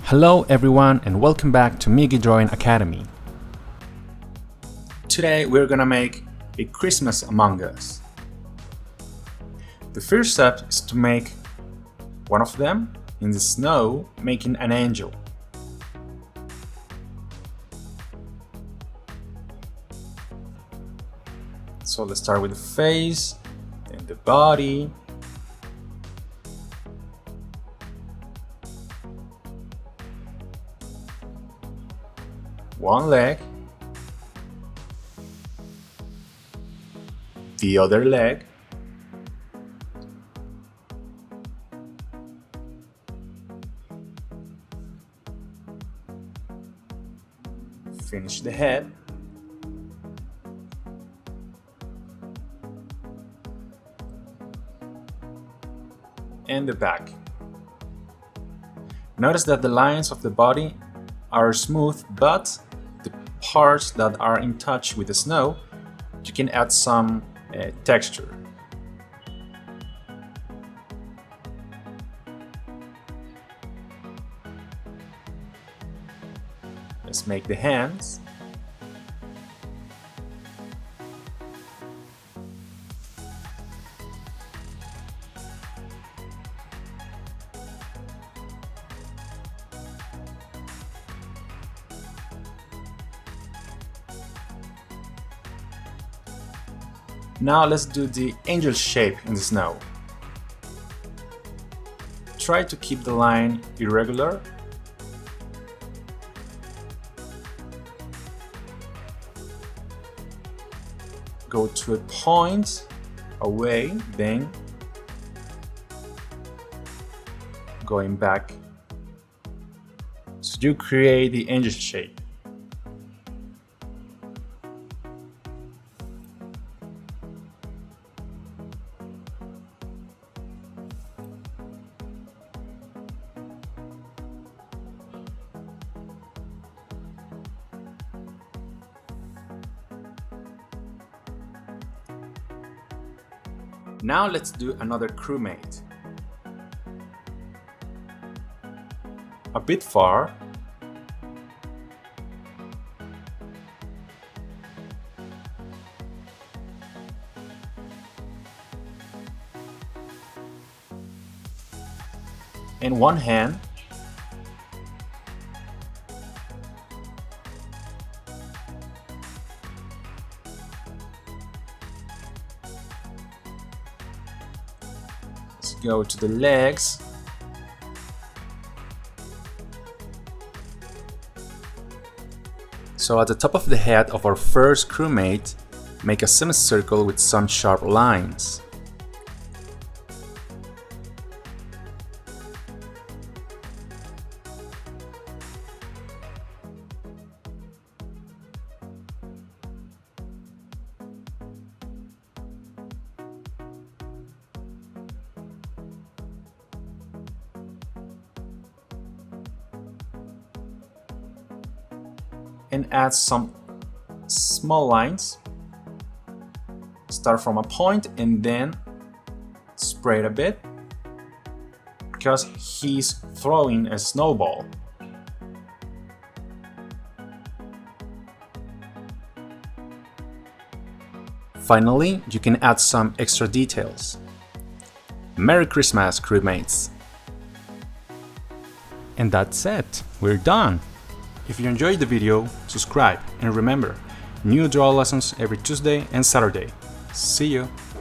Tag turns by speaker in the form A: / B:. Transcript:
A: Hello everyone and welcome back to Migi Drawing Academy. Today we're gonna make a Christmas Among Us. The first step is to make one of them in the snow, making an angel. So let's start with the face, then the body, one leg, the other leg, finish the head, and the back. Notice that the lines of the body are smooth, but the parts that are in touch with the snow, you can add some texture. Let's make the hands. Now let's do the angel shape in the snow. Try to keep the line irregular. Go to a point away, then going back. So you create the angel shape. Now let's do another crewmate. A bit far. And one hand. Go to the legs, so at the top of the head of our first crewmate, make a semicircle with some sharp lines. And add some small lines. Start from a point and then spread a bit, because he's throwing a snowball. Finally, you can add some extra details. Merry Christmas, crewmates! And that's it, we're done! If you enjoyed the video, subscribe and remember, new draw lessons every Tuesday and Saturday. See you!